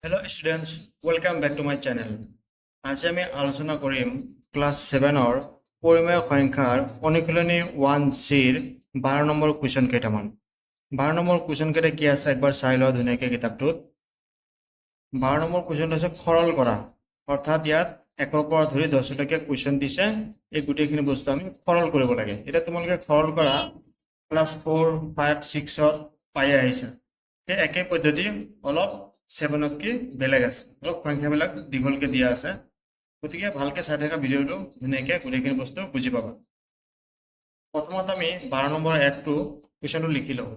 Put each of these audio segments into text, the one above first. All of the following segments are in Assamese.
Hello students, welcome back to my channel. আজি আমি আলোচনা কৰিম ক্লাছ 7-ৰ পৰিমেয় সংখ্যাৰ অনুশীলনী 1C-ৰ 12 নম্বৰ কুৱেশ্যন কেইটামান। 12 নম্বৰ কুৱেশ্যন কেইটা কি আছে একবাৰ চাই লোৱা ধুনীয়াকৈ কিতাপটোত। 12 নম্বৰ কুৱেশ্যনটো আছে সৰল কৰা, অৰ্থাৎ ইয়াত 1ৰ পৰা ধৰি 10লৈকে কুৱেশ্যন দিছে। এই গোটেইখিনি বস্তু আমি সৰল কৰিব লাগে। এতিয়া তোমালোকে সৰল কৰা ক্লাছ 4, 5, 6ত পাই আহিছা। সেই একে পদ্ধতি অলপ 7তকৈ বেলেগ আছে, অলপ সংখ্যাবিলাক দীঘলকৈ দিয়া আছে। গতিকে ভালকৈ চাই থকা ভিডিঅ'টো ধুনীয়াকৈ গোটেইখিনি বস্তু বুজি পাবা। প্ৰথমত আমি 12 নম্বৰ 1টো কুৱেশ্যনটো লিখি লওঁ।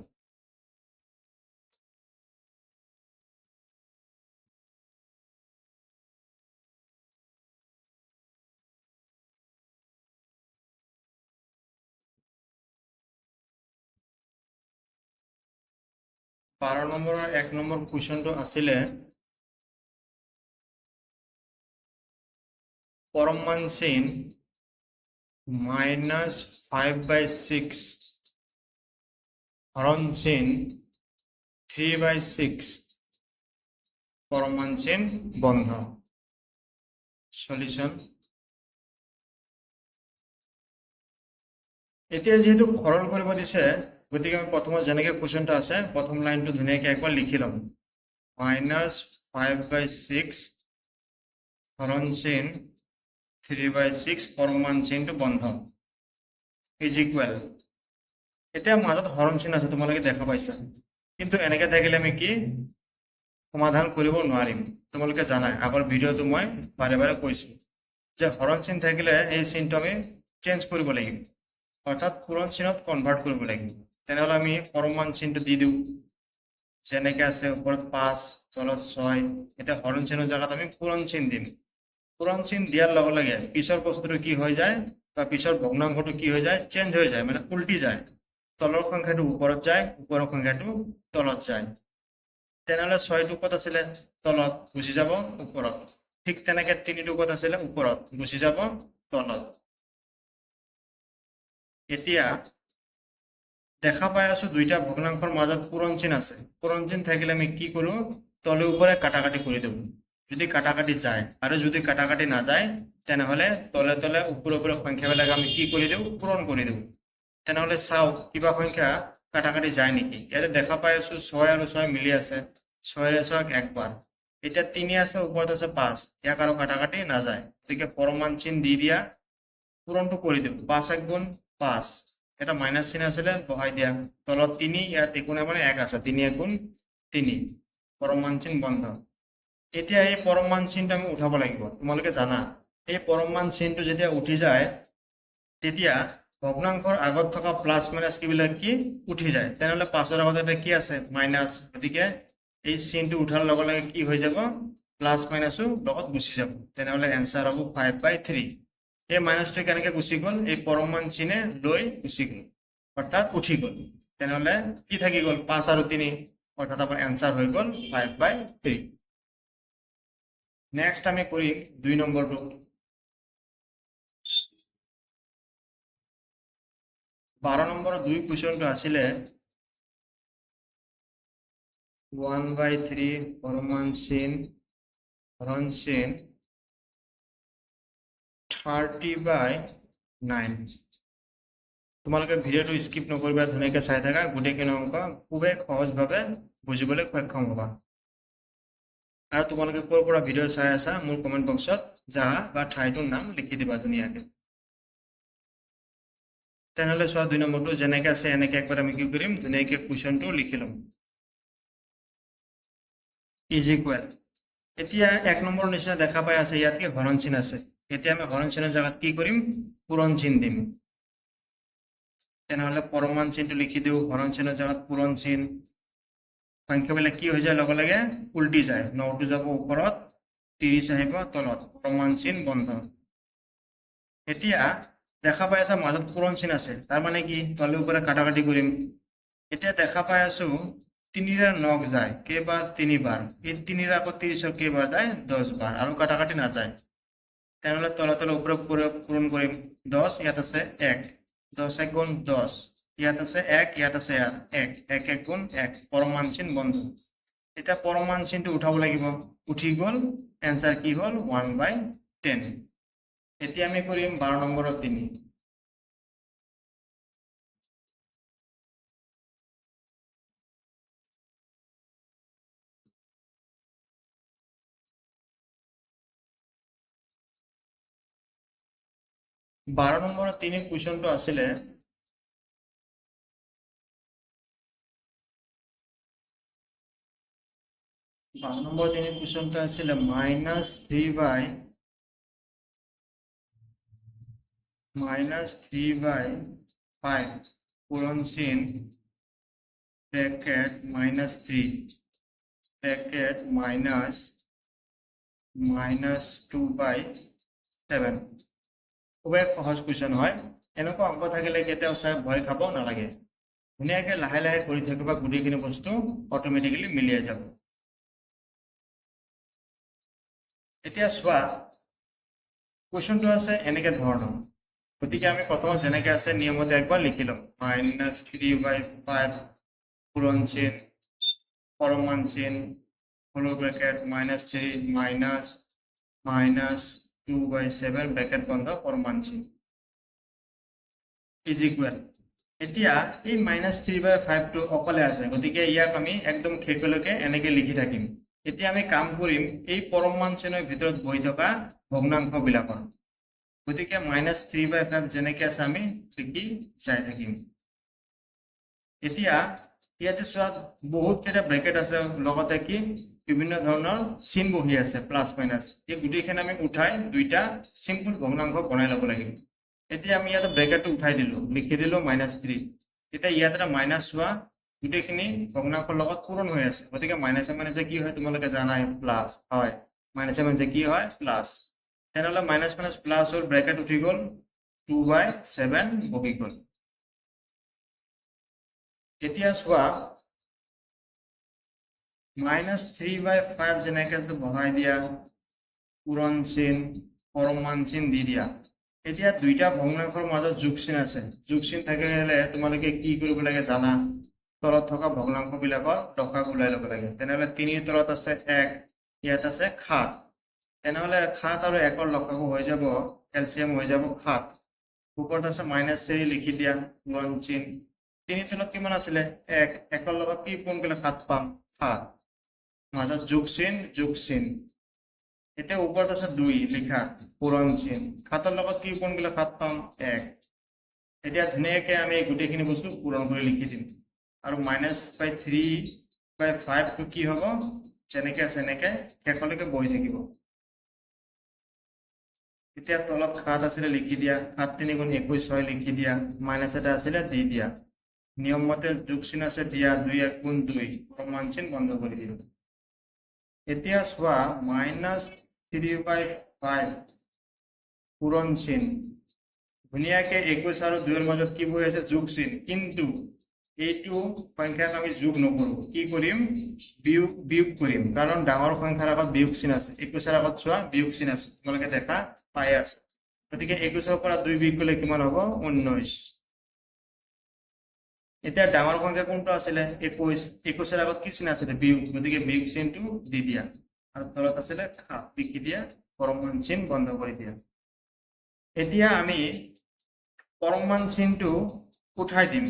বাৰ নম্বৰৰ 1 নম্বৰ কুৱেশ্যনটো আছিলে পৰমান চিন -5/6 হৰণ চিন 3/6 পৰমান চিন বন্ধ। সলিউশন। এতিয়া যেহেতু সৰল কৰিব দিছে, গতিকে আমি প্ৰথমত যেনেকৈ কুৱেশ্যনটো আছে প্ৰথম লাইনটো ধুনীয়াকৈ একবাৰ লিখি ল'ম। -5/6 হৰণ চিন 3/6 পৰমান চিনটো বন্ধ ইজ ইকুৱেল। এতিয়া মাজত হৰণ চিন আছে, তোমালোকে দেখা পাইছা, কিন্তু এনেকৈ থাকিলে আমি কি সমাধান কৰিব নোৱাৰিম। তোমালোকে জানাই, আগৰ ভিডিঅ'টো মই বাৰে বাৰে কৈছোঁ যে হৰণ চিন থাকিলে এই চিনটো আমি চেঞ্জ কৰিব লাগিব, অৰ্থাৎ পূৰণ চিনত কনভাৰ্ট কৰিব লাগিব। তেনেহ'লে আমি পৰমান চিনটো দি দিওঁ, যেনেকৈ আছে ওপৰত 5 তলত 6। এতিয়া হৰণ চিনৰ জেগাত আমি পূৰণ চিন দিম। পূৰণ চিন দিয়াৰ লগে লগে পিছৰ বস্তুটো কি হৈ যায়, বা পিছৰ ভগ্নাংশটো কি হৈ যায়, চেঞ্জ হৈ যায়, মানে উল্টি যায়। তলৰ সংখ্যাটো ওপৰত যায়, ওপৰৰ সংখ্যাটো তলত যায়। তেনেহ'লে 6টো ক'ত আছিলে, তলত, গুচি যাব ওপৰত। ঠিক তেনেকৈ 3টো ক'ত আছিলে, ওপৰত, গুচি যাব তলত। এতিয়া দেখা পাই আছো দুইটা ভগ্নাংশৰ মাজত পূৰণ চিন আছে। পূৰণ চিন থাকিলে আমি কি কৰোঁ, তলে ওপৰে কাটাকাটি কৰি দেব। যদি কাটাকাটি যায় আৰু যদি কাটাকাটি নাযায়, তেনেহ'লে তলে তলে ওপৰে ওপৰে সংখ্যাবিলাক আমি কি কৰি দিওঁ, পূৰণ কৰি দিওঁ। তেনেহ'লে চাও কিবা সংখ্যা কাটাকাটি যায় নেকি। ইয়াতে দেখা পাই আছো 6 আৰু 6 মিলি আছে, 6ৰে 6ক একবাৰ। এতিয়া 3 আছে, ওপৰত আছে 5, ইয়াক আৰু কাটাকাটি নাযায়, গতিকে পৰমান চিন দি দিয়া, পূৰণটো কৰি দিওঁ। 5 × 5, এটা মাইনাছ চিন আছিলে, বহাই দিয়া। তলত 3, ইয়াত একো নাই মানে 1 আছে, 3 × 3, পৰমান চিন বন্ধ। এতিয়া এই পৰমান চিনটো আমি উঠাব লাগিব। তোমালোকে জানা এই পৰমান চিনটো যেতিয়া উঠি যায়, তেতিয়া ভগ্নাংশৰ আগত থকা প্লাছ মাইনাছ কিবিলাক কি উঠি যায়। তেনেহ'লে 5ৰ আগত এটা কি আছে, মাইনাছ। গতিকে এই চিনটো উঠাৰ লগে লগে কি হৈ যাব, প্লাছ মাইনাছো লগত গুচি যাব। তেনেহ'লে এনচাৰ হ'ব 5/3। এই মাইনাছটো কেনেকৈ গুচি গ'ল, এই পৰমান চিনে লৈ গুচি গ'ল, অৰ্থাৎ উঠি গ'ল। তেনেহ'লে কি থাকি গ'ল, 5 আৰু 3, অৰ্থাৎ আমাৰ এনচাৰ হৈ গ'ল 5/3। নেক্সট আমি কৰিম 2 নম্বৰটো। 12 নম্বৰৰ 2 কুৱেশ্যনটো আছিলে 1/3 পৰমান চিন হৰণ চিন 30/9। তোমালোকে ভিডিঅ'টো স্কিপ নকৰিবা, ধুনীয়াকৈ চাই থাকা। গোটেইখিনি অংক খুবেই সহজভাৱে বুজিবলৈ সক্ষম হ'বা। আৰু তোমালোকে ক'ৰ পৰা ভিডিঅ' চাই আছা মোৰ কমেণ্ট বক্সত জাগা বা ঠাইটোৰ নাম লিখি দিবা ধুনীয়াকৈ। তেনেহ'লে চোৱা 2 নম্বৰটো যেনেকৈ আছে এনেকৈ একবাৰ আমি কি কৰিম, ধুনীয়াকৈ কুৱেশ্যনটো লিখি ল'ম। Is equal. এতিয়া 1 নম্বৰৰ নিচিনা দেখা পাই আছে, ইয়াত কি হৰণ চিন আছে। এতিয়া আমি হৰণ চিনৰ জেগাত কি কৰিম, পূৰণ চিন দিম। তেনেহ'লে পৰমান চিনটো লিখি দিওঁ, হৰণ চিনৰ জেগাত পূৰণ চিন। সংখ্যাবিলাক কি হৈ যায়, লগে লগে উল্টি যায়। 9টো যাব ওপৰত, 30 আহিব তলত, পৰমান চিন বন্ধ। এতিয়া দেখা পাই আছা মাজত পূৰণ চিন আছে, তাৰ মানে কি তলে ওপৰে কাটাকাটি কৰিম। এতিয়া দেখা পাই আছো 3ৰে 9 যায় কেইবাৰ, 3বাৰ। এই 3ৰে আকৌ 30ক কেইবাৰ যায়, 10 বাৰ, আৰু কাটাকাটি নাযায়। তেনেহ'লে তলে তলে ওপৰে পূৰণ কৰিম। 10, ইয়াত আছে 1, 10 × 1 10, ইয়াত আছে 1, ইয়াত আছে 1, 1 × 1 পৰমান চিন বন্ধ। এতিয়া পৰমান চিনটো উঠাব লাগিব, উঠি গ'ল, এনসাৰ কি হ'ল 1/10। এতিয়া আমি কৰিম 12 নম্বৰৰ 3। 12 নম্বৰৰ 3 কুৱেশ্যনটো আছিলে 12 নম্বৰ 3 কুৱেশ্যনটো আছিলে -3/5 পূৰণচিন ব্ৰেকেট -3 ব্ৰেকেট -2/7। খুবেই সহজ কুৱেশ্যন হয়। এনেকুৱা অংক থাকিলে কেতিয়াও চাই ভয় খাব নালাগে, ধুনীয়াকৈ লাহে লাহে কৰি থাকিবা, গোটেইখিনি বস্তু অট'মেটিকেলি মিলিয়াই যাব। এতিয়া চোৱা, কুৱেশ্যনটো আছে এনেকে ধৰণৰ, গতিকে আমি প্ৰথমত যেনেকে আছে নিয়মতে একবাৰ লিখি ল'ম। -3/5 পূৰণচিন পৰমান চিন সৰু ব্ৰেকেট -3 -2/7 ব্ৰেকেট বন্ধ পৰমান চিন ইজ ইকুৱেল। এতিয়া এই -3/5টো অকলে আছে, গতিকে ইয়াক আমি একদম শেষলৈকে এনেকে লিখি থাকিম। এতিয়া আমি কাম কৰিম এই পৰমান চিনৰ ভিতৰত বহি থকা ভগ্নাংশবিলাকৰ, গতিকে -3/5 যেনেকে আছে আমি লিখি যাই থাকিম। এতিয়া ইয়াতে চোৱা বহুত কেইটা ব্ৰেকেট আছে, লগতে কি বিভিন্ন ধৰণৰ চিন বহি আছে প্লাছ মাইনাছ, এই গোটেইখিনি আমি উঠাই দুইটা চিম্পল ভগ্নাংশ বনাই ল'ব লাগিব। এতিয়া আমি ইয়াতে ব্ৰেকেটটো উঠাই দিলো, লিখি দিলো -3। এতিয়া ইয়াত এটা মাইনাছ চোৱা, গোটেইখিনি ভগ্নাংশৰ লগত পূৰণ হৈ আছে, গতিকে মাইনাছে মাইনাছে কি হয় তোমালোকে জানাই, প্লাছ হয়। মাইনাছে মাইনাছে কি হয়, প্লাছ। তেনেহ'লে মাইনাছ মাইনাছ প্লাছ হ'ল, ব্ৰেকেট উঠি গ'ল, 2/7 বহি গ'ল। এতিয়া চোৱা -3/5 যেনেকে আছে বহাই দিয়া, পূৰণ চিন পৰমান চিন দি দিয়া। এতিয়া দুইটা ভগ্নাংশৰ মাজত যোগ চিন আছে, যোগ চিন থাকিলে তোমালোকে কি কৰিব লাগে জানা, তলত থকা ভগ্নাংশবিলাকৰ লসাগু ওলাই ল'ব লাগে। তেনেহ'লে 3ৰ তলত আছে 1, ইয়াত আছে 7, তেনেহ'লে 7 আৰু 1ৰ লসাগু হৈ যাব, এলচিএম হৈ যাব 7। ওপৰত আছে -3 লিখি দিয়া, পূৰণ চিন 3ৰ তলত কিমান আছিলে 1, 1ৰ লগত কি পূৰণ কৰিলে 7 পাম, 7, মাজত যোগ চিন। এতিয়া ওপৰত আছে 2 লিখা, পূৰণ চিন 7ৰ লগত কি পূৰণ কৰিলে 7 পাম, 1। এতিয়া ধুনীয়াকৈ আমি গোটেইখিনি বস্তু পূৰণ কৰি লিখি দিম, আৰু -3/5টো কি হ'ব, যেনেকে আছে এনেকে শেষলৈকে বহি থাকিব। এতিয়া তলত 7 আছিলে লিখি দিয়া, 7 3 গুণ 21 হয় লিখি দিয়া, মাইনাছ এটা আছিলে দি দিয়া, নিয়ম মতে যোগ চিন আছে দিয়া, 2 1 গুণ 2 পৰমান চিন বন্ধ কৰি দিওঁ। এতিয়া চোৱা -3/5 পূৰণ চিন, ধুনীয়াকে 21 আৰু 2ৰ মাজত কি বহি আছে, যোগ চিন, কিন্তু এইটো সংখ্যাক আমি যোগ নকৰোঁ, কি কৰিম, বিয়োগ কৰিম, কাৰণ ডাঙৰ সংখ্যাৰ আগত বিয়োগ চিন আছে। 21ৰ আগত চোৱা বিয়োগ চিন আছে, তোমালোকে দেখা পাই আছে, গতিকে 21ৰ পৰা 2 বিয়োগ কৰিলে কিমান হ'ব, 19। এতিয়া ডাঙৰ সংখ্যা কোনটো আছিলে, 21, 21ৰ আগত কি চিন আছিলে, বিয়োগ, গতিকে বিয়োগ চিনটো দি দিয়া, আৰু তলত আছিলে 7 লিখি দিয়া, পৰমান চিন বন্ধ কৰি দিয়া। এতিয়া আমি পৰমান চিনটো উঠাই দিম,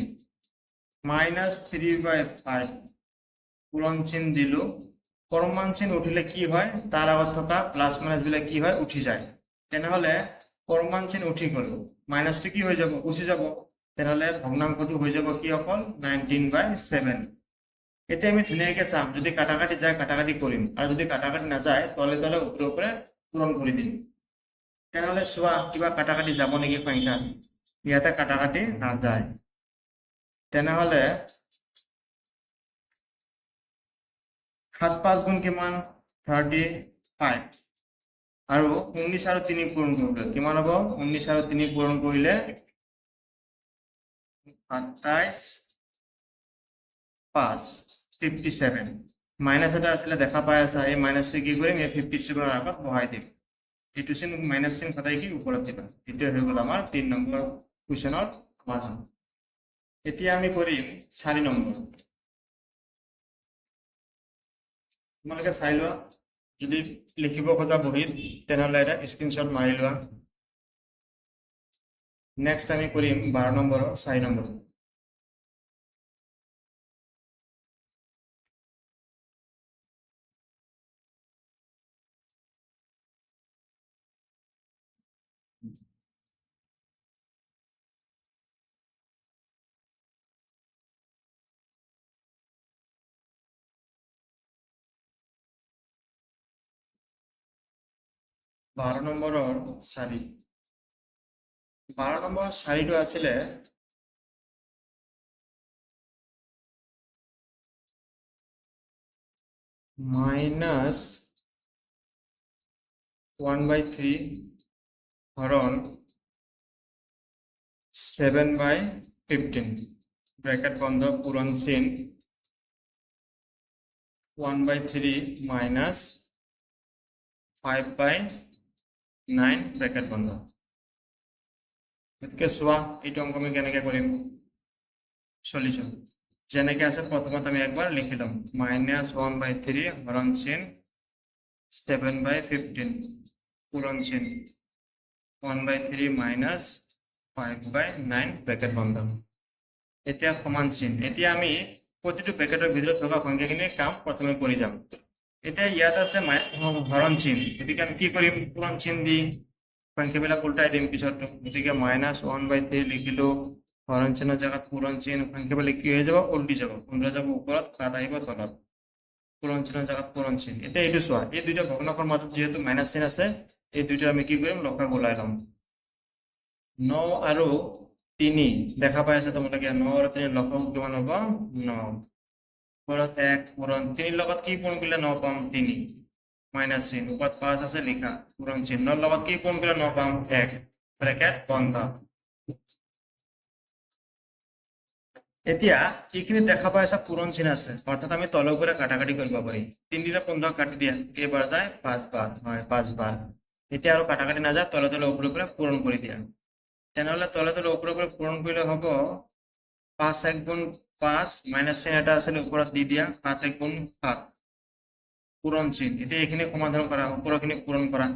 -3/5 পূৰণ চিন দিলো, পৰমান চিন উঠিলে কি হয়, তাৰ আগত থকা প্লাছ মাইনাছবিলাক কি হয়, উঠি যায়। তেনেহ'লে পৰমান চিন উঠি গ'ল, মাইনাছটো কি হৈ যাব, গুচি যাব, তেনেহ'লে ভগ্নাংশটো হৈ যাব কি অকল 19/7। এতিয়া আমি ধুনীয়াকৈ চাম, যদি কাটাকাটি যায় কাটাকাটি কৰিম, আৰু যদি কাটাকাটি নাযায় তলে তলে ওপৰে ওপৰে পূৰণ কৰি দিম। তেনেহ'লে চোৱা কিবা কাটাকাটি যাব নেকি সংখ্যা, ইয়াতে কাটাকাটি নাযায়, তেনেহ'লে 7 5 গুণ কিমান, 35, আৰু 19 আৰু 3 পূৰণ কৰিলে কিমান হ'ব, 19 আৰু 3 পূৰণ কৰিলে 27 5 57, মাইনাছ এটা আছিলে দেখা পাই আছা, এই মাইনাছটো কি কৰিম, এই 57ৰ আগত বহাই দিম, এইটো চিন মাইনাছ চিন সদায় কি ওপৰত দিবা। এইটোৱে হৈ গ'ল আমাৰ 3 নম্বৰ কুৱেশ্যনৰ সমাধান। এতিয়া আমি কৰিম 4 নম্বৰ। তোমালোকে চাই লোৱা, যদি লিখিব খোজা বহীত তেনেহ'লে এটা স্ক্ৰীনশ্বট মাৰি লোৱা। নেক্সট আমি কৰিম 12 নম্বৰৰ 4 নম্বৰ। বাৰ নম্বৰৰ 4। 12 নম্বৰ 4টো আছিলে -1/3 হৰণ 7/15 ব্ৰেকেট বন্ধ পূৰণ চিন 1/3 -5/9 ব্ৰেকেট বন্ধ। গতিকে চোৱা এইটো অংক আমি কেনেকৈ কৰিম। সলিউশন যেনেকৈ আছে প্ৰথমত আমি একবাৰ লিখি ল'ম, -1/3 হৰণ চিন 7/15 পূৰণ চিন 1/3 -5/9 ব্ৰেকেট বন্ধ। এতিয়া সমান চিন। এতিয়া আমি প্ৰতিটো ব্ৰেকেটৰ ভিতৰত থকা সংখ্যাখিনি কাম প্ৰথমে কৰি যাম। এতিয়া ইয়াত আছে হৰণ চিন, গতিকে আমি কি কৰিম, পূৰণ চিন দি সংখ্যাবিলাক উল্টাই দিম পিছতো। গতিকে -1/3 লিখিলো, হৰণ চিনৰ জেগাত পূৰণ চিন, সংখ্যাবিলাক কি হৈ যাব, উল্টি যাব, 15 যাব ওপৰত, 7 আহিব তলত, পূৰণ চিনৰ জেগাত পূৰণ চিন। এতিয়া এইটো চোৱা, এই দুইটা ভগ্নাংশৰ মাজত যিহেতু মাইনাছ চিন আছে, এই দুইটা আমি কি কৰিম, লসাগু ওলাই ল'ম। 9 আৰু 3 দেখা পাই আছে তোমালোকে, 9 আৰু 3 লসাগু কিমান হ'ব, 9 ওপৰত 1 পূৰণ 3 লগত কি পূৰণ কৰিলে 9 পাম, 3 মাইনাছ চিন, ওপৰত 5 আছে লিখা, পূৰণ চিন, 9 লগত কি পূৰণ কৰিলে 9 পাম, 1 ব্ৰেকেট বন্ধ। এতিয়া এইখিনি দেখা পাই আছা পূৰণ চিন আছে, অৰ্থাৎ আমি তলৰ পৰা কাটাকাটি কৰিব পাৰিম। 3 ৰে 15 কাটি দিয়া, কেইবাৰ যায়, 5 বাৰ, হয় 5 বাৰ। এতিয়া আৰু কাটাকাটি নাযায়, তলে তলে ওপৰে ওপৰে পূৰণ কৰি দিয়া। তেনেহ'লে তলে তলে ওপৰে ওপৰে পূৰণ কৰিলে হ'ব 5 × 1 = 5, মাইনাছ চিন এটা আছিলে ওপৰত দি দিয়া, 7 × 1 = 7 পূৰণ চিন। এতিয়া এইখিনি সমাধান কৰা, ওপৰখিনি পূৰণ কৰা,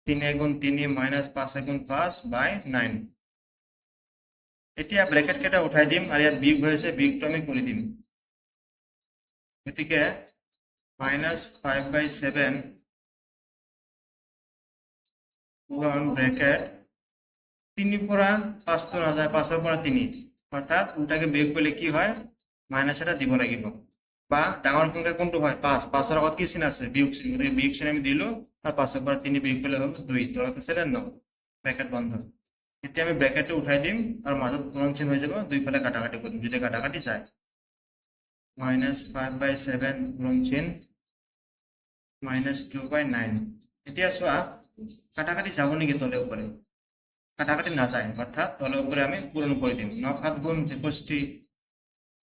3 × 1 = 3 -5 × 1 = 5/9। এতিয়া ব্ৰেকেট কেইটা উঠাই দিম আৰু ইয়াত বিয়োগ হৈ আছে, বিয়োগটো আমি কৰি দিম। গতিকে -5/7 পূৰণ ব্ৰেকেট 3 পৰা 5টো নাযায়, 5ৰ পৰা 3, অৰ্থাৎ উল্টাকে বিয়োগ কৰিলে কি হয়, মাইনাছ এটা দিব লাগিব। বা ডাঙৰ সংখ্যা কোনটো হয়, 5, 5ৰ আগত কি চিন আছে, বিয়োগ চিন, গতিকে বিয়োগ চিন আমি দিলো আৰু 5ৰ পৰা 3 বিয়োগ কৰিলে হ'ব 2, তলত আছে 9, ব্ৰেকেট বন্ধ। এতিয়া আমি ব্ৰেকেটটো উঠাই দিম আৰু মাজত পূৰণ চিন হৈ যাব, দুইফালে কাটাকাটি কৰিম, যদি কাটাকাটি যায়, -5/7 পূৰণ চিন -2/9। এতিয়া চোৱা কাটাকাটি যাব নেকি তলে ওপৰে, কাটাকাটি নাযায়, অৰ্থাৎ তলে ওপৰে আমি পূৰণ কৰি দিম। 9 × 7 = 63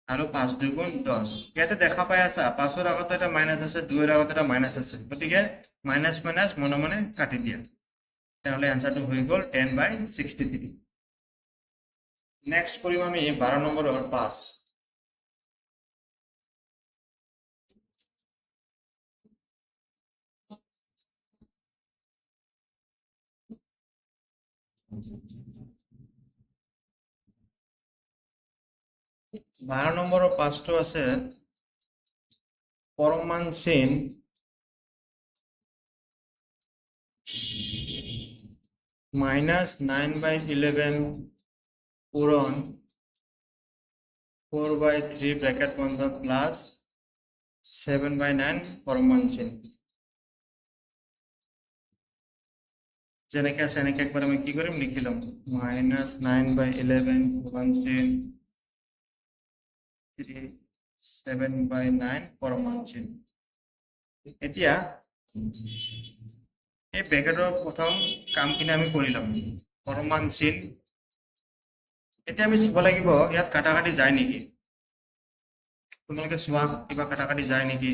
আৰু 5 × 2 = 10। ইয়াতে দেখা পাই আছা 5ৰ আগত এটা মাইনাছ আছে, 2ৰ আগত এটা মাইনাছ আছে, গতিকে মাইনাছ মাইনাছ মনে মনে কাটি দিয়া, তেনেহ'লে এনচাৰটো হৈ গ'ল 10/63। নেক্সট কৰিম আমি 12 নম্বৰৰ 5। নম্বৰৰ 5টো আছে পৰমান চিন -9/11 পূৰণ 4/3 ব্ৰেকেট বন্ধ প্লাস 7/9 পরমান চিহ্ন। যেনেকে আছে এনেকে একবার আমি কি করিম লিখিলাম -9/11 পরমান চিহ্ন 7/9 পরমান চিহ্ন। এতিয়া এই ব্ৰেকেটৰ প্ৰথম কামখিনি আমি কৰিলাম পৰমান চিহ্ন। এতিয়া আমি চাব লাগিব ইয়াত কাটাকাটি যায় নেকি, তোমালোকে চোৱা কিবা কাটাকাটি যায় নেকি।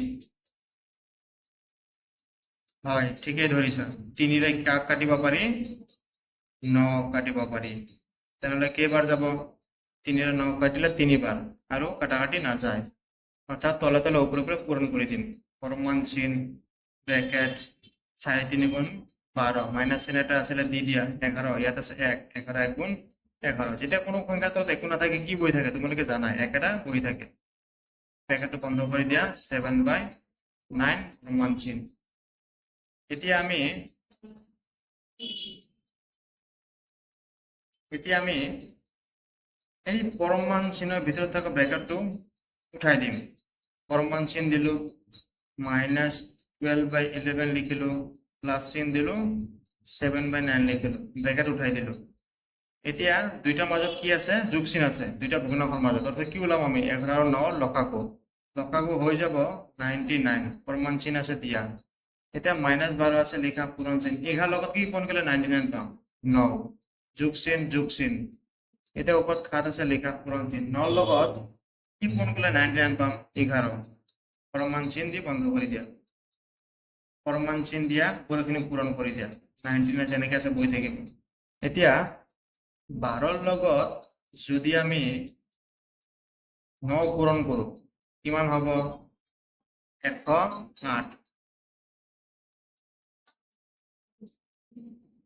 হয় ঠিকই ধৰিছা, 3 ৰে কাক কাটিব পাৰি 9 কাটিব পাৰি, তেনেহলে কেইবাৰ যাব 3 ৰে 9 কাটিলে 3 বাৰ আৰু কাটাকাটি নাযায়, অৰ্থাৎ তলে তলে ওপৰে উপৰে পূৰণ কৰে দিন। পৰমান চিন ব্ৰেকেট 4.3 × 12 মাইনাছ চিন এটা আছিলে দি দিয়া 11 ইয়াত আছে 1 11 1 গুণ 11 যেতিয়া কোনো সংখ্যাৰ তলত একো নাথাকে কি বহি থাকে তোমালোকে জানা এক এটা বহি থাকে ব্ৰেকেটটো বন্ধ কৰি দিয়া 7/9 পৰমান চিন এতিয়া আমি এই পৰমান চিনৰ ভিতৰত থকা ব্ৰেকেটটো উঠাই দিম পৰমান চিন দিলো -12/11 লিখিলো প্লাস চিন দিলো 7/9 লিখিলো ব্ৰেকেট উঠাই দিলো এতিয়া দুইটাৰ মাজত কি আছে যোগ চিন আছে দুইটা ভগ্নাংশৰ মাজত অৰ্থাৎ কি ওলাম আমি 11 আৰু 9 লসাগু হৈ যাব 99 পৰমান চিন আছে দিয়া এতিয়া -12 আছে লিখা পূৰণ চিন 11 লগত কি পূৰণ কৰিলে 99 পাম 9 যোগ চিন এতিয়া ওপৰত খাত আছে লিখা পূৰণ চিন 9 লগত কি পূৰণ কৰিলে 99 পাম 11 পৰমান চিন দি বন্ধ কৰি দিয়া পৰমান চিন দিয়া পুৰোখিনি পূৰণ কৰি দিয়া 99 যেনেকৈ আছে বহি থাকিব এতিয়া 12 লগত যদি আমি 9 পূৰণ কৰো কিমান হ'ব 108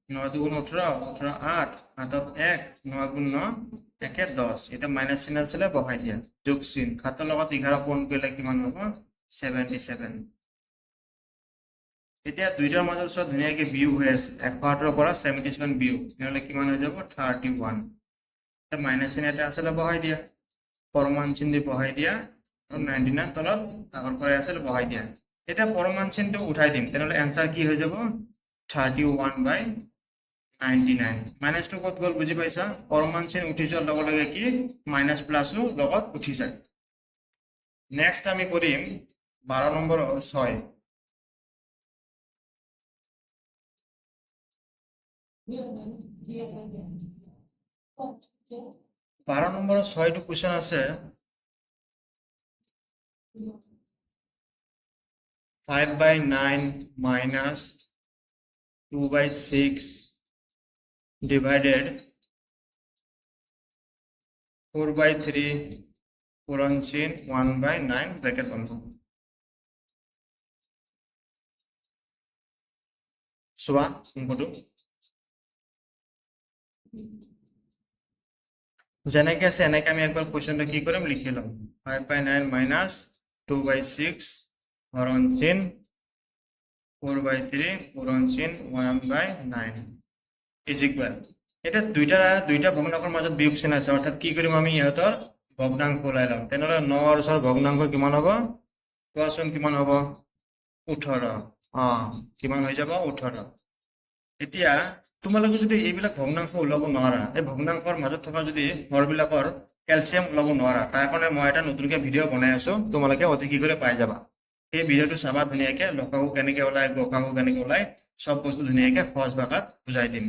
9 2 গুণ 18 18 8 হাতত 1 9 গুণ 9 1 10 এটা মাইনাস চিন আছিলে বহাই দিয়া যোগ চিন খাতৰ লগত 11 পূৰণ কৰিলে কিমান হ'ব 77 এতিয়া দুইটাৰ মাজত সব ধুনীয়াকৈ বিয়োগ হৈ আছে 108 পৰা 77 বিয়োগ নহলে কিমান হৈ যাব 31 এটা মাইনাস চিন এটা আছিলে বহাই দিয়া পৰমান চিন দি বহাই দিয়া আৰু 99 তলত আগৰ পৰাই আছিল বহাই দিয়া এতিয়া পৰমান চিনটো উঠাই দিম তেনেহলে आंसर কি হৈ যাব 31/99 মাইনাসটো কত গল বুজি পাইছা পৰমান চিন উঠি যোৱাৰ লগে লগে কি মাইনাস প্লাসও লগত উঠি যায় নেক্সট আমি কৰিম 12 নম্বৰ 6 12 নম্বৰ 6টো কোৱেশ্চন আছে 5/9 minus 2/6 divided 4/3 পূৰণ চিন 1/9 ব্ৰ্যাকেট বন্ধ চোৱা অংকটো যেনেকৈ আছে এনেকৈ আমি একবাৰ কোৱেশ্চনটো কি কৰিম লিখি ল'ম 5/9 minus 2/6 হরণ চিন 4/3 পূরণ চিন 1/9 is equal এটা দুইটা ভগ্নাংশৰ মাজত বিয়োগ চিন আছে অৰ্থাৎ কি কৰিম আমি ইহঁতৰ ভগ্নাংশ ওলাই ল'ম তেনেহ'লে 9 আৰু 6 ভগ্নাংশ কিমান হ'ব কোৱাচোন কিমান হ'ব 18 কিমান হৈ যাব 18 এতিয়া তোমালোকে যদি এইবিলাক ভগ্নাংশ ওলাব নোৱাৰা এই ভগ্নাংশৰ মাজত থকা যদি হৰবিলাকৰ ক্যালসিয়াম ওলাব নোৱাৰা তাৰ কাৰণে মই এটা নতুনকৈ ভিডিঅ' বনাই আছো তোমালোকে অতি শীঘ্ৰে পাই যাবা এই ভিডিঅ'টো চাবা ধুনীয়াকৈ লসাগু কেনেকৈ ওলাই গসাগু কেনেকৈ ওলাই সব বস্তু ধুনীয়াকৈ সহজ ভাষাত বুজাই দিম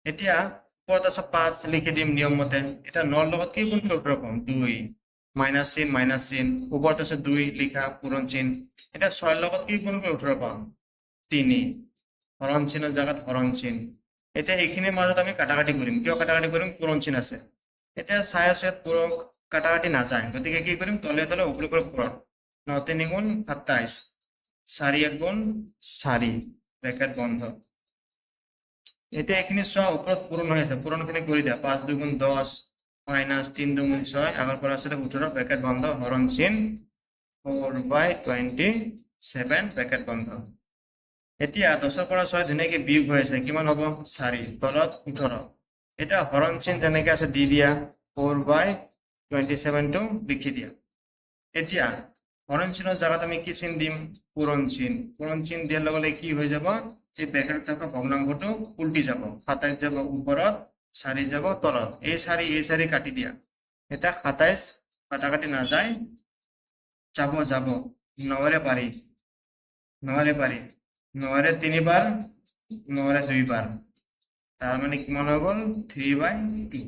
এতিয়া ওপৰত আছে 5 লিখি দিম নিয়ম মতে এটা 9 লগত কি গুণ কৰি 18 পাম 2 মাইনাস চিন ওপৰত আছে 2 লিখা পূৰণ চিন এটা 6 লগত কি গুণ কৰি 18 পাম 3 হৰণ চিহ্নেৰ জায়গাত হৰণ চিহ্ন এতিয়া এইখিনিৰ মাজত আমি কাটাকাটি কৰিম কিয় কাটাকাটি কৰিম পূৰণ চিহ্ন আছে এতিয়া চাই আছো ইয়াত পূৰণ কাটাকাটি নাযায় গতিকে কি কৰিম তলে তলে ওপৰে ওপৰে পূৰণ 9 3 গুণ 27 4 1 গুণ 4 ব্ৰেকেট বন্ধ এতিয়া এইখিনি চোৱা ওপৰত পূৰণ হৈ আছে পূৰণখিনি কৰি দিয়া 5 2 গুণ 10 মাইনাস 3 2 গুণ 6 আগৰ পৰা আছে 18 ব্ৰেকেট বন্ধ হৰণ চিহ্ন 4/27 ব্ৰেকেট বন্ধ এতিয়া 10 পৰা 6 ধুনীয়াকৈ বিয়োগ হৈ আছে কিমান হ'ব 4 তলত 18 এটা হৰণ চিহ্ন যেনেকৈ আছে দি দিয়া 4/27 টো লিখি দিয়া এতিয়া হৰণ চিহ্নৰ জায়গাত আমি কি চিহ্ন দিম পূৰণ চিহ্ন দিয়াৰ লগে লগে কি হৈ যাব এই ব্ৰেকেটত থকা ভগ্নাংশটো উল্টি যাব 27 যাব ওপৰত 4 যাব তলত এই 4 কাটি দিয়া এটা 27 কাটাকাটি নাযায় যাব 9ৰে পাৰি 9ৰে 3 বাৰ 9ৰে 2 বাৰ তাৰ মানে কিমান হৈ গ'ল 3/2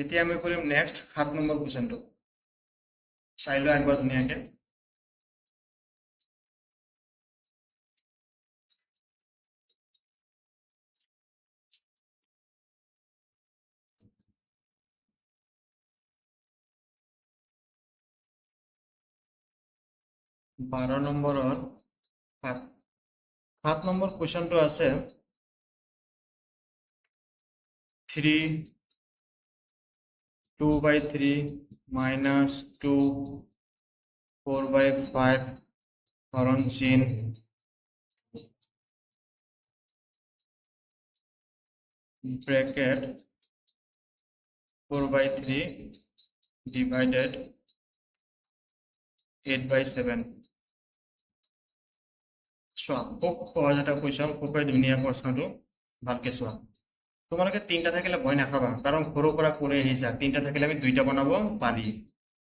এতিয়া আমি কৰিম নেক্সট 7 নম্বৰ কোৱেশ্চনটো চাই লোৱা একবাৰ ধুনীয়াকৈ 12 নম্বৰৰ 7 নম্বৰ কুৱেশ্যনটো আছে 2/3 minus 2 4/5 হৰণ চিন ব্ৰ্যাকেট 4/3 divided 8/7 চোৱা খুব সহজ এটা কুৱেশ্যন খুবেই ধুনীয়া প্ৰশ্নটো ভালকে চোৱা তোমালোকে তিনটা থাকিলে ভয় নাখাবা কাৰণ সৰুৰ পৰা কৰি আহিছা তিনটা থাকিলে আমি দুইটা বনাব পাৰি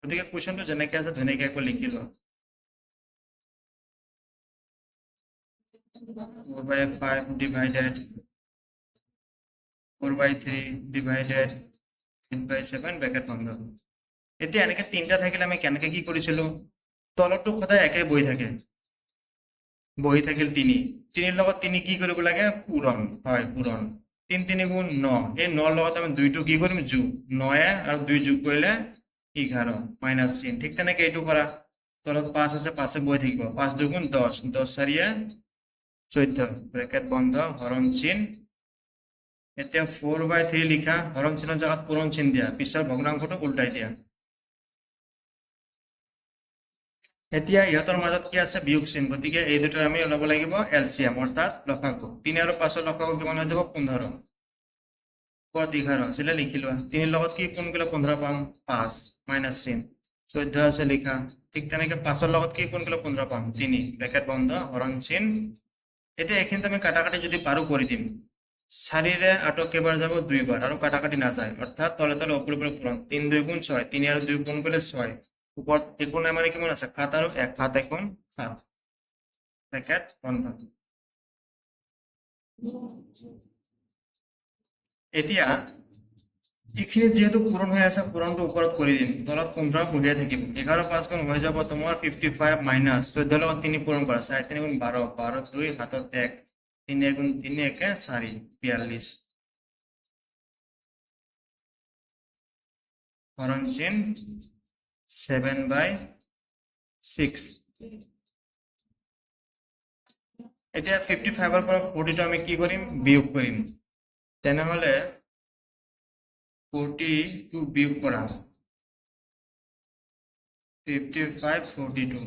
গতিকে কুৱেশ্যনটো যেনেকৈ আছে ধুনীয়াকৈ আকৌ লিখি লোৱা 4/5 divided 4/3 divided 8/7 ব্ৰেকেট বন্ধ এতিয়া এনেকৈ তিনটা থাকিলে আমি কেনেকৈ কি কৰিছিলোঁ তলৰটো সদায় একে বহি থাকিল 3 3 লগত 3 কি কৰিব লাগে পূৰণ হয় পূৰণ 3 3 গুণ 9 এই 9 লগত আমি দুইটো কি কৰিম যোগ 9 আৰু 2 যোগ কৰিলে 11 মাইনাস চিন ঠিক তেনেকৈ এইটো কৰা তলত 5 আছে 5 বহি থাকিব 5 2 গুণ 10 10 4 14 ব্ৰেকেট বন্ধ হৰণ চিন এতিয়া 4/3 লিখা হৰণ চিনৰ জায়গাত পূৰণ চিন দিয়া পিছৰ ভগ্নাংশটো উল্টাই দিয়া এতিয়া ইহঁতৰ মাজত কি আছে বিয়োগ চিন গতিকে এই দুটাৰ আমি ওলাব লাগিব এলচিএম অৰ্থাৎ লসাগু 3 আৰু 5 ৰ লসাগু কিমান হৈ যাব 15 ওপৰত 11 আছিলে লিখি লোৱা 3 লগত কি কোন গ'লে 15 পাম 5 মাইনাস চিন 14 আছে লিখা ঠিক তেনেকৈ 5 ৰ লগত কি কোন গ'লে 15 পাম 3 ব্ৰেকেট বন্ধ হৰণ চিন এতিয়া এইখিনিতে আমি কাটাকাটি যদি পাৰো কৰি দিম 4ৰে 8 কেইবাৰ যাব 2 বাৰ আৰু কাটাকাটি নাযায় অৰ্থাৎ তলে তলে ওপৰে ওপৰে পূৰণ 3 2 গুণ 6 3 আৰু 2 গুণ কৰিলে 6 উপৰ একো নাই মানে কিমান আছে 7 আৰু 1 7 1 7 ব্ৰেকেট বন্ধ এতিয়া এইখিনি যেহেতু পূৰণ হৈ আছে পূৰণটো ওপৰত কৰি দিম তলত 15 বহিয়ে থাকিব 11 5 গুণ হৈ যাব তোমাৰ 55 মাইনাস 14 লগত 3 পূৰণ কৰা 4 3 গুণ 12 12 2 হাতত 1 3 গুণ 3 1 4 42 হরণ চিন 7/6 এতিয়া 55 ৰ পৰা 40 আমি কি কৰিম বিয়োগ কৰিম তেনেহলে 42 বিয়োগ কৰা 55 42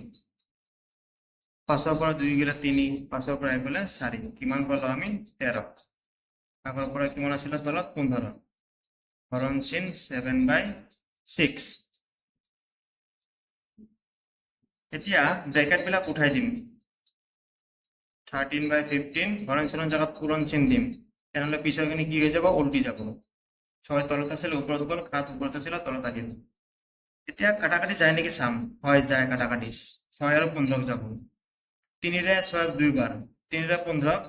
5 পৰা 2 গেলে 3 5 পৰা 1 গলে 4 কিমান পালো আমি 13 আগৰ পৰা কিমান আছিল তলত 15 হৰণ চিন 7/6 এতিয়া ব্ৰেকেট বিলাক উঠাই দিম 13/15 হৰণ চিনৰ জায়গাত পূৰণ চিন দিম তেনেহলে পিছৰখিনি কি হৈ যাব উল্টি যাব 6 তলত আছিল ওপৰত গ'ল 7 ওপৰত আছিল তলত আহিল এতিয়া কাটাকাটি যায় নেকি চাম হয় যায় কাটাকাটি 6 আৰু 15 যাব 3ৰে 6 2 বাৰ 3ৰে 15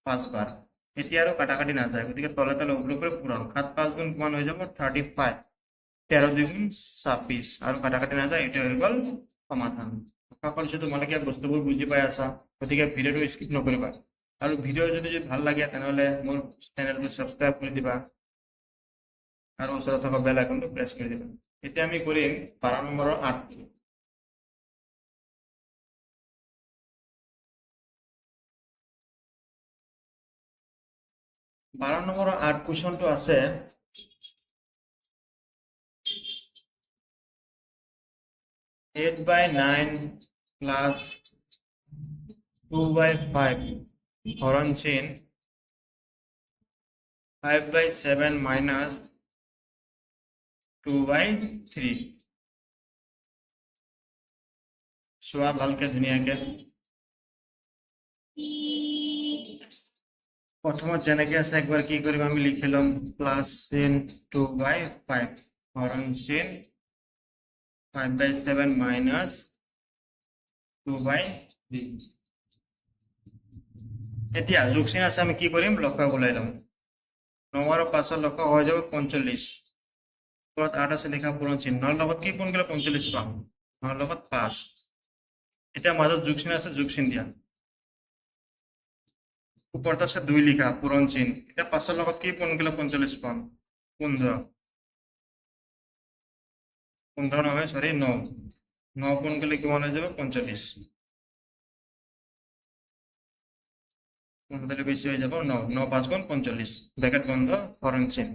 5 বাৰ এতিয়া আৰু কাটাকাটি নাযায় গতিকে তলে তলে ওপৰে ওপৰে পূৰণ 7 5 গুণ কিমান হৈ যাব 35 13 2 গুণ 26 আৰু কাটাকাটি নাযায় এটা হৈ গ'ল সমাধান আশা কৰিছো তোমালোকে বস্তুবোৰ বুজি পাই আছা গতিকে ভিডিঅ'টো স্কিপ নকৰিবা আৰু ভিডিঅ' যদি ভাল লাগে তেনেহলে মোৰ চেনেলটো সাবস্ক্ৰাইব কৰি দিবা আৰু ওচৰত থকা বেল আইকনটো প্ৰেছ কৰি দিবা এতিয়া আমি কৰিম 12 নম্বৰৰ 8 12 নম্বৰৰ 8 কুৱেশ্যনটো আছে 8/9 প্লাস 2/5 হৰণ চিন 5/7 মাইনাস 2/3 চোৱা ভালকে ধুনীয়াকে প্ৰথমত যেনেকে আছে একবাৰ কি কৰিম আমি লিখি লম প্লাস চিন 2/5 হরণ চিন 5/7 মাইনাস 2/3 এতিয়া যোগ চিন আছে আমি কি কৰিম লসাগু ওলাই লম 9 আৰু 5 ৰ লসাগু হৈ যাব 45 ওপৰত 8 আছে লিখা পূৰণ চিন 9 লগত কি কোন গ'লে 45 পাম 9 লগত 5 এতিয়া মাজত যোগ চিন আছে যোগ চিন দিয়া ওপৰত আছে 2 লিখা পূৰণ চিন এতিয়া 5 ৰ লগত কি কোন গ'লে 45 পাম 15 15 নহয় সরি 9 9 কোন গেলে কিমান হৈ যাব 45 15 বেছি হৈ যাব 9, 9 5 গুণ 45, ব্ৰেকেট বন্ধ, হৰণ চিন।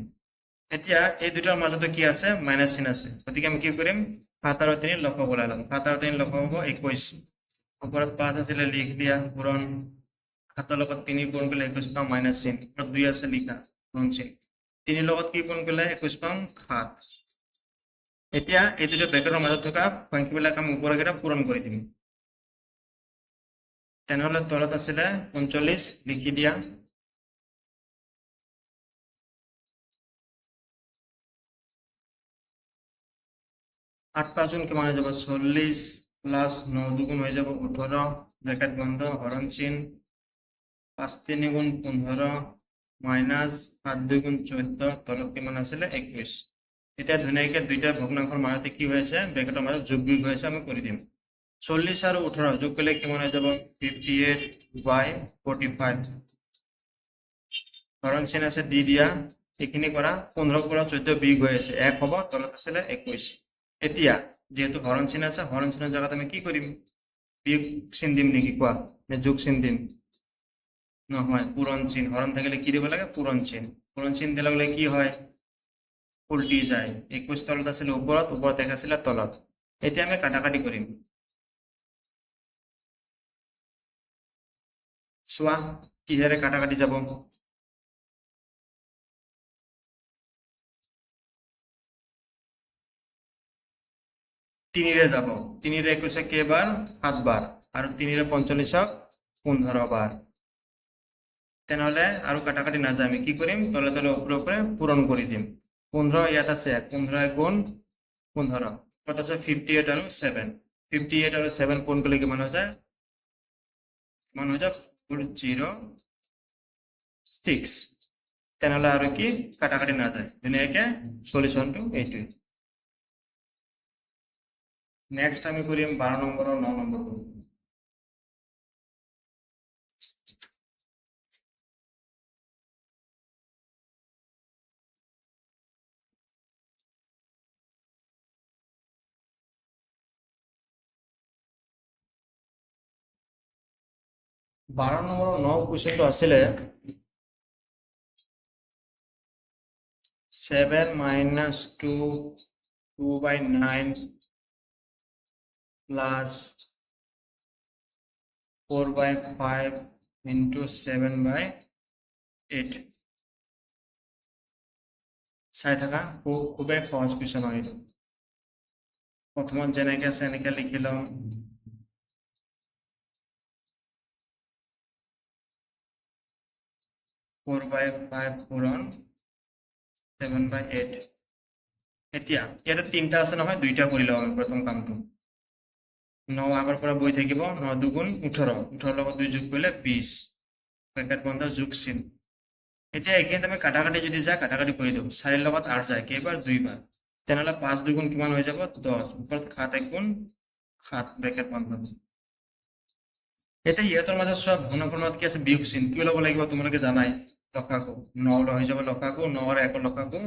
এতিয়া এই দুটাৰ মাজতে কি আছে, মাইনাছ চিন আছে, গতিকে আমি কি কৰিম, 7 আৰু 3 লসাগু ওলাই ল'ম। 7 আৰু 3 লসাগু হ'ব 21, ওপৰত 5 আছিলে লিখ দিয়া, পূৰণ, 7 লগত 3 গুণ কৰিলে 21 পাম, মাইনাছ চিন, ওপৰত 2 আছে লিখা, হৰণ চিন, 3 লগত কি গুণ কৰিলে 21 পাম, 7। এতিয়া এই দুটা ব্ৰেকেটৰ মাজত থকা সংখ্যাবিলাক আমি ওপৰৰ কেইটা পূৰণ কৰি দিম। তেনেহ'লে তলত আছিলে 39, লিখি দিয়া, 8 5 গুণ কিমান হৈ যাব 40, প্লাস 9 2 গুণ হৈ যাব 18, ব্ৰেকেট বন্ধ, হৰণ চিন, 5 3 গুণ 15, মাইনাছ 7 2 গুণ 14, তলত কিমান আছিলে 21। এতিয়া ধুনীয়াকৈ দুইটা ভগ্নাংশৰ মাজতে কি হৈ আছে, ব্ৰেকেটৰ মাজত যোগ বিয়োগ হৈ আছে, আমি কৰি দিম। 40 আৰু 18 যোগ কৰিলে কিমান হৈ যাব 58/45, হৰণ চিন আছে দি দিয়া, এইখিনি কৰা, 15 পৰা 14 বিয়োগ হৈ আছে 1 হ'ব, তলত আছিলে 21। এতিয়া যেহেতু হৰণ চিন আছে, হৰণ চিনৰ জায়গাত আমি কি কৰিম, বিয়োগ চিন দিম নেকি কোৱা, নে যোগ চিন দিম? নহয়, পূরণ চিহ্ন, হরণ থাকিলে কি দিব লাগে, পূরণ চিহ্ন। পূরণ চিহ্ন দিলে গ'লে কি হয়, উল্টি যায়। 21 তলত আছিল ওপৰত, ওপৰত দেখাইছিলে তলত। এতিয়া আমি কাটাকাটি কৰিম। চোৱা কিহেৰে কাটাকাটি যাব। 3 যাব, 3 21 কেইবাৰ, 7 বাৰ, আৰু 3 45 15 বাৰ। তেনেহলে আৰু কাটাকাটি নাযায়, আমি কি কৰিম, তলে তলে উপরে উপরে পূরণ করে দিম। 15 ইয়াত আছে, 15 গুণ 15, কত আছে 58 আৰু 7, 58 আৰু 7 পূৰণ কৰিলে কিমান হৈ যায়, 406। তেনেহলে আৰু কি কাটাকাটি নাযায়, ধুনীয়াকে সলিউশনটো এইটোৱে। নেক্সট আমি কৰিম 12 নম্বৰ আৰু 9 নম্বৰটো। 12 নম্বৰ 9 কুৱেশ্যনটো আছিলে 7 minus 2/9 plus 4/5 into 7/8। চাই থাকা, খুবেই সহজ কুৱেশ্যন হয় এইটো। প্ৰথমত যেনেকে আছে এনেকে লিখি লওঁ, 4/5 পূৰণ 7/8। এতিয়া ইয়াতে 3টা আছে নহয়, 2টা কৰি লওঁ আমি প্ৰথম কামটো। 9 আগৰ পৰা বহি থাকিব, 9 2 গুণ 18, 18 লগত 2 যোগ কৰিলে 20, ব্ৰেকেট বন্ধ, যোগ চিন। এতিয়া এইখিনিত আমি কাটাকাটি যদি যায়, কাটাকাটি কৰি দিওঁ। 4 লগত 8 যায় কেইবাৰ, 2 বাৰ। তেনেহলে 5 2 গুণ কিমান হৈ যাব 10, ওপৰত 7 1 গুণ 7, ব্ৰেকেট বন্ধ। এতিয়া ইহঁতৰ মাজত চোৱা, ভগ্নাংশৰ মাজত কি আছে, বিয়োগ চিন। কি ল'ব লাগিব তোমালোকে জানাই, লসাগু। 9 হৈ যাব লসাগু, 9 আৰু 1 লসাগু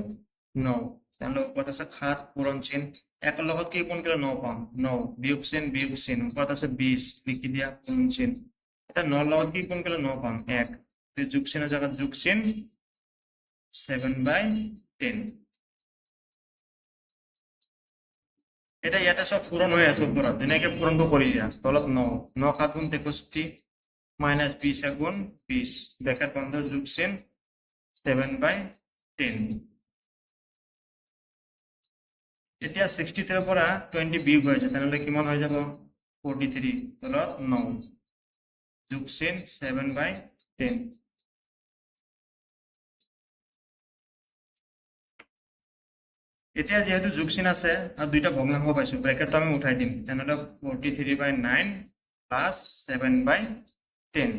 9। তেনেহলে ওপৰত আছে 7, পূৰণ চিন। 1 লগত কি পূৰণ কৰিলে 9 পাম, 9, বিয়োগ চিন, বিয়োগ চিন, ওপৰত আছে 20, লিখি দিয়া, পূৰণ চিন। এটা 9 লগত কি পূৰণ কৰিলে 9 পাম, 1, যোগ চিনৰ জায়গাত যোগ চিন, 7/10। এটা ইয়াতে সব পূৰণ হয়ে আছে উপৰত, ধুনীয়াকে পূৰণটো কৰি দিয়া। তলত 9, 9 7 গুণ 63, মাইনাস 20 1 গুণ 20, ব্ৰেকেট বন্ধ, যোগ চিন, 7/10। এতিয়া 63 পৰা 20 বিয়োগ হৈ আছে, তেনেহলে কিমান হৈ যাব 43, তলত 9, যোগ চিন, 7/10। এতিয়া যেহেতু যোগ চিন আছে আৰু 2টা ভগ্নাংশ পাইছো, ব্ৰেকেটটো আমি উঠাই দিম। তেনেহলে 43/9 প্লাস 7/10।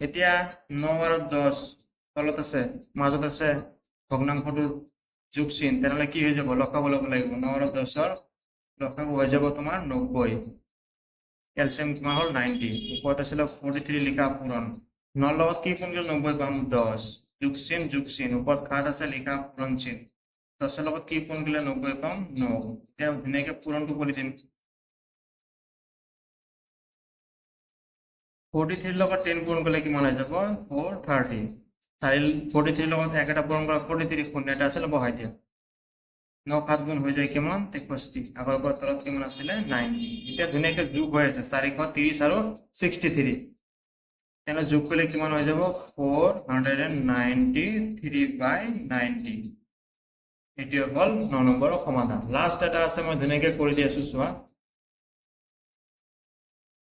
এতিয়া 9 আৰু 10 তলত আছে, মাজত আছে ভগ্নাংশটোৰ যোগ চিন, তেনেহলে কি হৈ যাব, লসাগু ল'ব লাগিব। 9 আৰু 10ৰ লসাগু হৈ যাব তোমাৰ 90, এলচিয়াম কিমান হ'ল 90, ওপৰত আছিলে 43 লিখা, পূৰণ। 9 লগত কি পূৰণ কৰিলে 90 পাম, 10, যোগ চিন, যোগ চিন, ওপৰত 7 আছে লিখা, পূৰণ চিন। 10 লগত কি পূৰণ কৰিলে 90 পাম, 9। এতিয়া ধুনীয়াকে পূৰণটো কৰি দিম। 43 লগত 10 পূৰণ কৰিলে কিমান হৈ যাব 430 43 লগত 1 এটা পূৰণ কৰা 43 শূন্য এটা আছিল বহাই দিয়া 9 7 গুণ হৈ যায় কিমান 63 আগৰ পৰা তলত কিমান আছিলে 90 এতিয়া ধুনীয়াকৈ যোগ হৈ আছে 430 আৰু 63 তেনে যোগ কৰিলে কিমান হৈ যাব 493/90 এটি হ'ল 9 নম্বৰৰ সমাধান লাষ্ট এটা আছে মই ধুনীয়াকৈ কৰি দি আছো চোৱা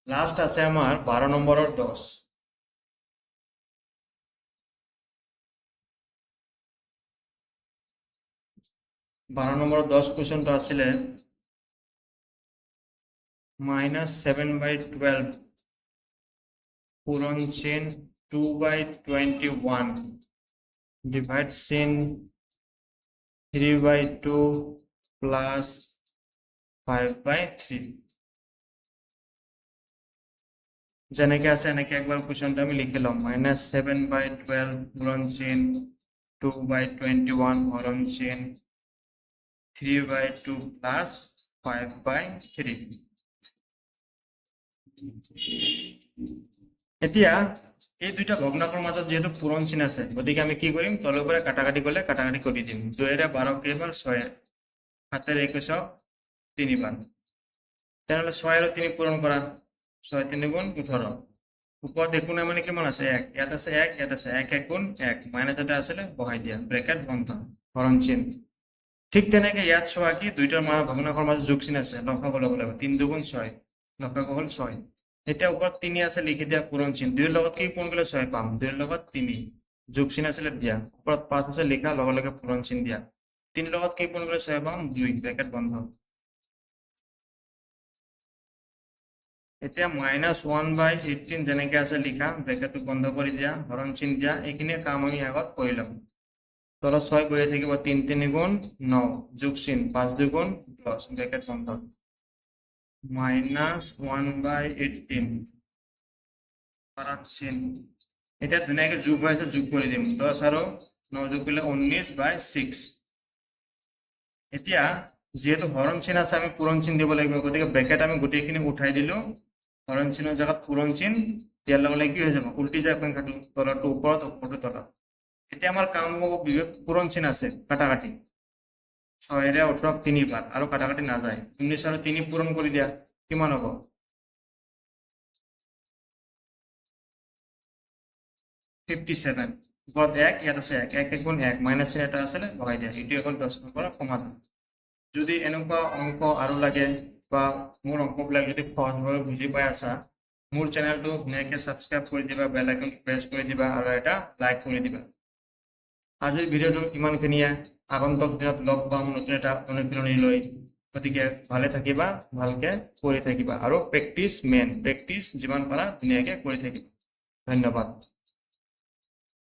লাষ্ট আছে আমাৰ 12 নম্বৰৰ 10 12 নম্বৰৰ 10 কোৱেশ্চনটো আছিলে -7/12 পূৰণ চিন 2/21 ডিভাইড চিন 3/2 প্লাস 5/3 যেনেকে আছে এনেকে একবার কোশ্চেনটা আমি লিখে লম -7/12 হরণ চিন 2/21 হরণ চিন 3/2 প্লাস 5/3 এতিয়া এই দুইটা ভগ্নাংশের মাজত যেহেতু পূরণ চিহ্ন আছে গতিকে আমি কি করিম তলের উপরে কাটাকাটি করলে কাটাকাটি করে দিম 2 এর 12 কেবার 6 হাতের 21 3 বার তাহলে 6 এর 3 পূরণ করা 6 3 গুণ 18 উপর দেখুন মানে কেমন আছে 1 ইয়াত আছে 1 ইয়াত আছে 1 1 গুণ 1 মাইনাস এটা আসলে বহাই দিয়া ব্র্যাকেট বন্ধ হরণ চিহ্ন ঠিক তেনেকে ইয়াত চোৱা কি দুইটাৰ ভগ্নাংশৰ মাজত যোগ চিহ্ন আছে লসাগু ল'ব লাগিব 3 2 গুণ 6 লসাগু হ'ল 6 এতিয়া ওপৰত 3 আছে লিখি দিয়া পূৰণ চিহ্ন 2 ৰ লগত কি পূৰণ কৰিলে 6 পাম 2 ৰ লগত 3 যোগ চিহ্ন আছে দিয়া ওপৰত 5 আছে লিখা লগে লগে পূৰণ চিহ্ন দিয়া 3 ৰ লগত কি পূৰণ কৰিলে 6 পাম 2 ব্ৰ্যাকেট বন্ধ এতিয়া -1/18 যেনেকে আছে লিখা ব্ৰ্যাকেটটো বন্ধ কৰি দিয়া হৰণ চিহ্ন দিয়া এইখিনি কাম আমি আগত কৰি ল'ম তলত 6 বহি থাকিব 3 3 গুণ 9 যোগ চিহ্ন 5 2 গুণ 10 ব্র্যাকেট বন্ধ -1/18 হরণ চিহ্ন এটা ধুনীয়াকৈ যোগ হৈ আছে যোগ কৰি দিম 10 আৰু 9 যোগ কৰিলে 19/6 এতিয়া যেহেতু হরণ চিহ্ন আছে আমি পূরণ চিহ্ন দিব লাগিব গতিকে ব্র্যাকেট আমি গোটেইখিনি উঠাই দিলো হরণ চিহ্নৰ জায়গাত পূৰণ চিহ্ন দিয়াৰ লগে লগে কি হৈ যাব উল্টি যায় সংখ্যাটো তলৰটো ওপৰত ওপৰটো তলত এতিয়া আমাৰ কাম হ'ব পূৰণ চিহ্ন আছে কাটাকাটি 6 এৰ 18 3 বাৰ আৰু কাটাকাটি না যায় 19 আৰু 3 পূৰণ কৰি দিয়া কিমান হ'ব 57 ওপৰত 1 ইয়াত আছে 1 1 1 গুণ 1 মাইনাস চিহ্ন এটা আছে বহাই দিয়া এটি হ'ল 10 নম্বৰৰ সমাধান যদি এনেকুৱা অঙ্ক আৰু লাগে বা মোৰ অঙ্কবিলাক যদি সহজভাৱে বুজি পাই আছা মোৰ চেনেলটো ধুনীয়াকৈ সাবস্ক্ৰাইব কৰি দিবা বেল আইকন প্ৰেছ কৰি দিবা আৰু এটা লাইক কৰি দিবা আজিৰ ভিডিঅ'টো ইমানখিনিয়ে আগন্তুক দিনত লগ পাম নতুন এটা অনুশীলনী লৈ গতিকে ভালে থাকিবা ভালকে কৰি থাকিবা আৰু প্ৰেক্টিছ মেন প্ৰেক্টিছ যিমান পাৰা ধুনীয়াকৈ কৰি থাকিবা ধন্যবাদ